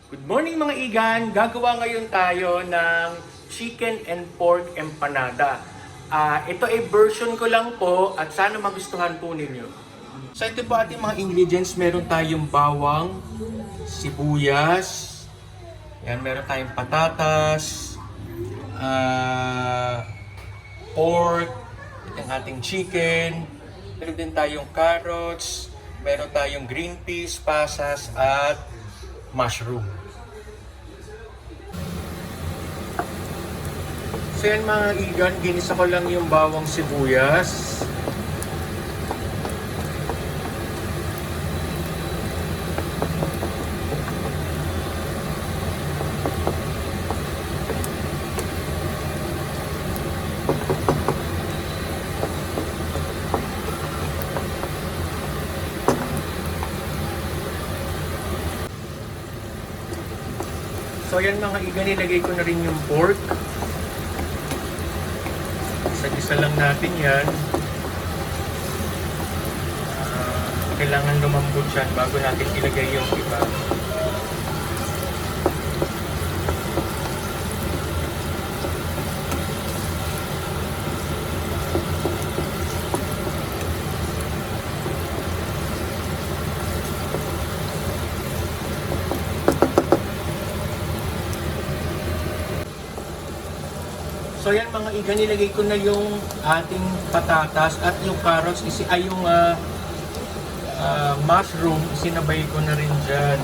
Good morning mga igan! Gagawa ngayon tayo ng chicken and pork empanada. Ito ay version ko lang po at sana magustuhan po ninyo. So ito po ating mga ingredients. Meron tayong bawang, sibuyas, yan, meron tayong patatas, pork, itong ating chicken, meron din tayong carrots, meron tayong green peas, pasas, at mushroom. So yan mga igan, ginisa ko lang yung bawang sibuyas. So yan mga igan, nilagay ko na rin yung pork. Isa-isa lang natin yan. Kailangan lumambot yan bago natin ilagay yung iba. So yan mga iga, nilagay ko na yung ating patatas at yung carrots, yung mushroom, sinabay ko na rin dyan.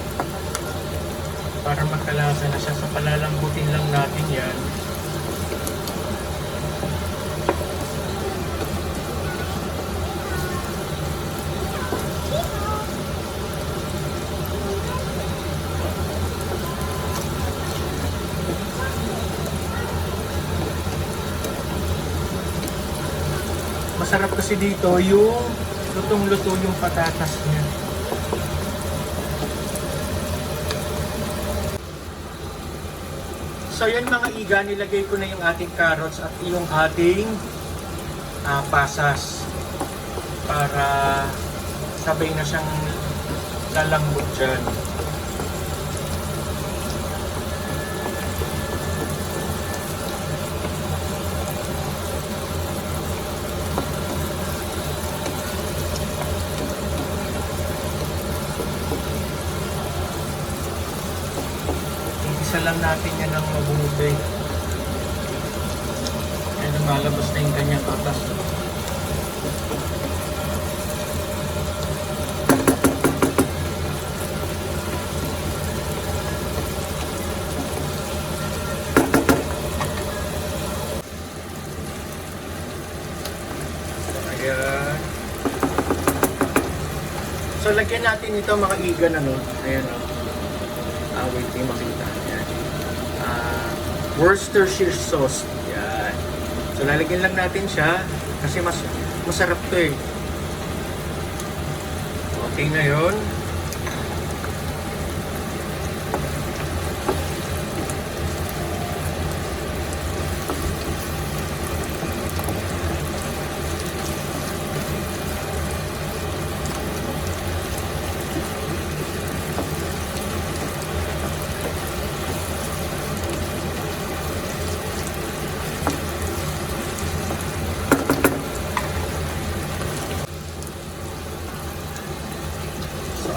Para magkalasa na siya. So palalambutin lang natin yan. Masarap kasi dito yung lutong-luto yung patatas niya. So yan mga iga, nilagay ko na yung ating carrots at yung ating pasas para sabay na siyang lalambot dyan. Isa lang natin yan ng mabuti. Yan, lumalabas na yung kanyang katas. Ayan. So lagyan natin ito mga igan, ano? Ayan, o. Wait, hindi makita. Worcestershire sauce. Yan. So lalagyan lang natin siya kasi masarap to eh. Okay na yun.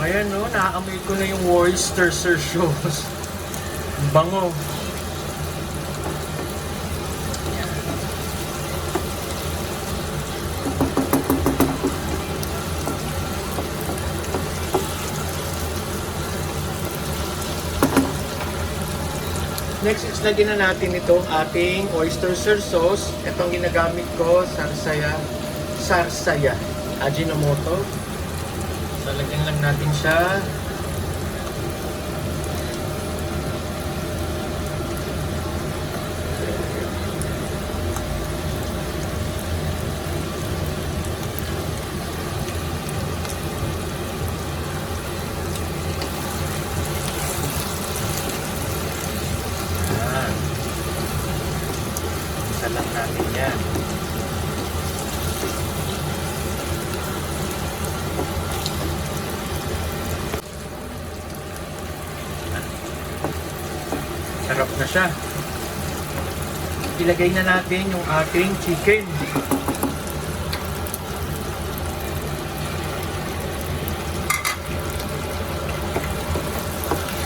Ayan no, naaamoy ko na yung Worcestershire sauce. Bango. Next is lagyan na natin itong ating Worcestershire sauce. Itong ginagamit ko, sarsaya, Ajinomoto. So, lagyan lang natin siya. Isa lang natin yan. Sarap na siya. Ilagay na natin yung ating chicken.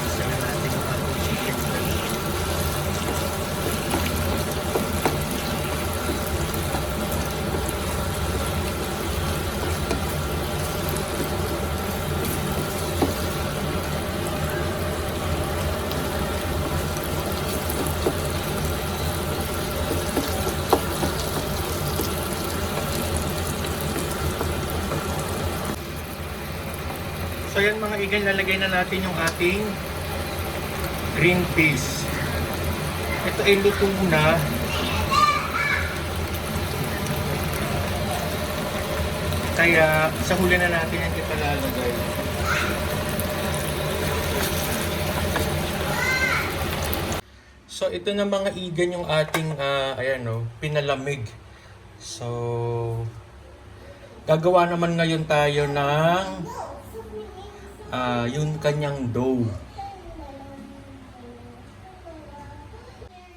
Isa na natin yung ating chicken. So yan mga igay, lalagay na natin yung ating green peas. Ito ay luto na. Kaya sa huli na natin yan ito lalagay. So ito na mga igan yung ating pinalamig. So gagawa naman ngayon tayo ng yung kanyang dough.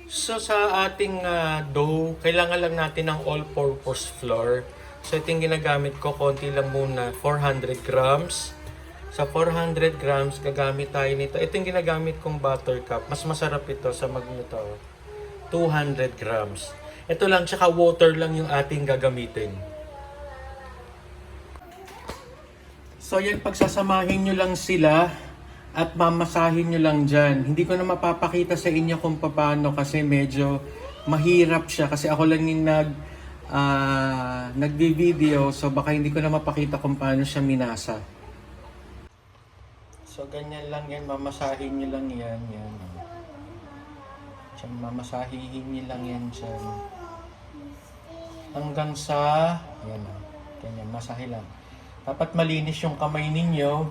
So sa ating dough, kailangan lang natin ng all-purpose flour. So ito yung ginagamit ko, konti lang muna, 400 grams. Sa 400 grams, gagamit tayo nito. Ito yung ginagamit kong butter cup. Mas masarap ito sa magluto. 200 grams. Ito lang, tsaka water lang yung ating gagamitin. So yan, pagsasamahin nyo lang sila at mamasahin nyo lang dyan. Hindi ko na mapapakita sa inyo kung paano kasi medyo mahirap siya. Kasi ako lang yung nagbi-video, so baka hindi ko na mapakita kung paano siya minasa. So ganyan lang yan, mamasahin nyo lang yan. Diyan, mamasahihin nyo lang yan dyan. Hanggang sa, ganyan, masahe lang. Dapat malinis yung kamay ninyo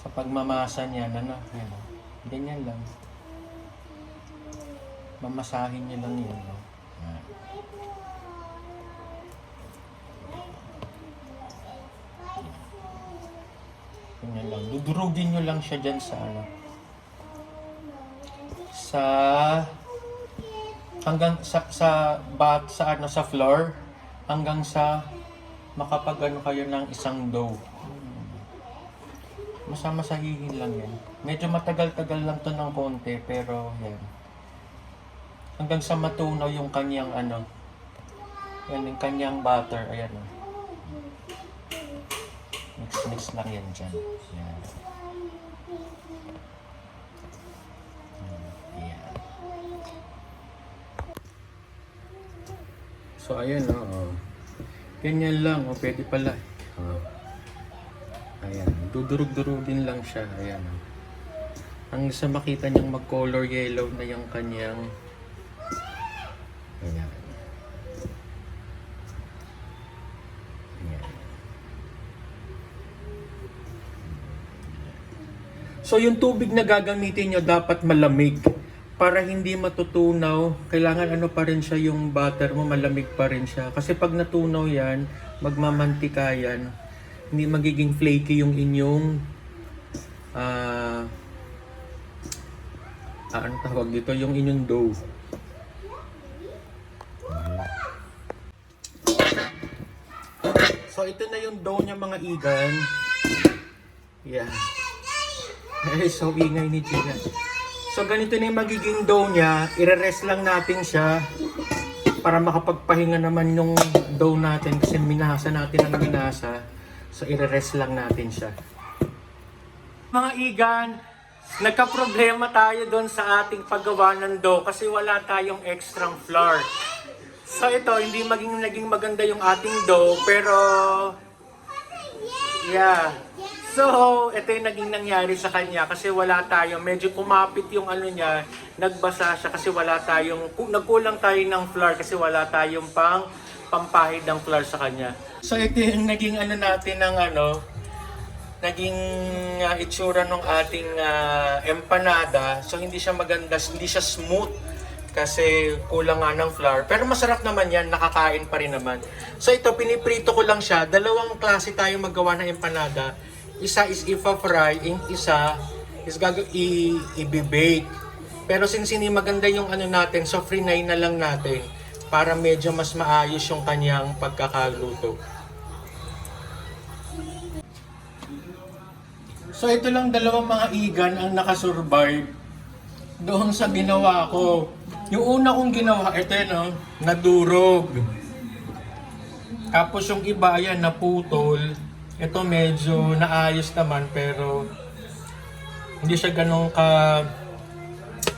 sa pagmamasa niyan. Ganyan lang. Mamasahin nyo lang yan. Ganyan lang. Dudurugin nyo lang siya dyan sa hanggang sa floor hanggang sa makapag kayo ng isang dough. Masamasahihin lang yan. Medyo matagal-tagal lang to ng konti, pero yan. Hanggang sa matunaw yung kanyang yan yung kanyang butter. Ayan o. Mix lang yan dyan. Yan. Yan. So ayan o. Ganyan lang, pwede pala. Ayan, dudurug-durugin lang siya. Ayan. Ang sa makita niyang mag-color yellow na yung kanyang. Ayan. Ayan. So yung tubig na gagamitin nyo dapat malamig. Para hindi matutunaw, kailangan pa rin siya yung butter mo, malamig pa rin siya. Kasi pag natunaw yan, magmamantika yan, hindi magiging flaky yung inyong, ano tawag dito, yung inyong dough. So ito na yung dough niya mga igan. Yan. So ingay ni Gina. So ganito na yung magiging dough niya, i-rest lang natin siya para makapagpahinga naman yung dough natin kasi minasa natin ang minasa. So i-rest lang natin siya. Mga igan, nagka-problema tayo doon sa ating paggawa ng dough kasi wala tayong extra flour. So ito, hindi naging maganda yung ating dough pero yeah. So, ito yung naging nangyari sa kanya kasi wala tayong, medyo kumapit yung niya, nagbasa siya kasi nagkulang tayo ng flour kasi wala tayong pampahid ng flour sa kanya. So, ito yung naging natin ng naging itsura ng ating empanada. So, hindi siya maganda, hindi siya smooth kasi kulang nga ng flour. Pero masarap naman yan, nakakain pa rin naman. So, ito, piniprito ko lang siya. Dalawang klase tayo maggawa ng empanada. Isa is ipa-fry, yung isa is i-bake. Pero since hindi maganda yung ano natin, so free-nine na lang natin para medyo mas maayos yung kanyang pagkakaluto. So ito lang dalawang mga igan ang nakasurvive doon sa ginawa ko. Yung una kong ginawa, ito yun, oh, nadurog. Tapos yung iba, ayan, naputol. Ito medyo naayos naman, pero hindi siya ganun ka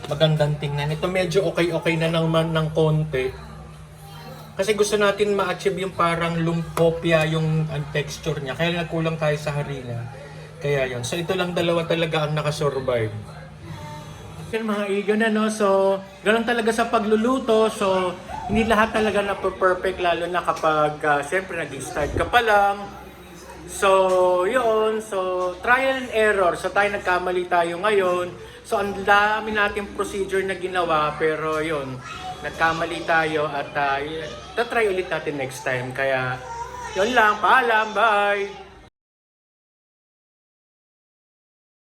magandang tingnan. Ito medyo okay na naman ng konti. Kasi gusto natin ma-achieve yung parang lumpopia yung texture niya. Kaya nagkulang tayo sa harina. Kaya yun. So ito lang dalawa talaga ang nakasurvive. Yan mga igan na, no? So, ganun talaga sa pagluluto. So, hindi lahat talaga na perfect, lalo na kapag siyempre nag-start ka pa lang. So, yun. So, trial and error. So, nagkamali tayo ngayon. So, ang dami nating procedure na ginawa. Pero, yun. Nagkamali tayo at try ulit natin next time. Kaya, yun lang. Paalam. Bye!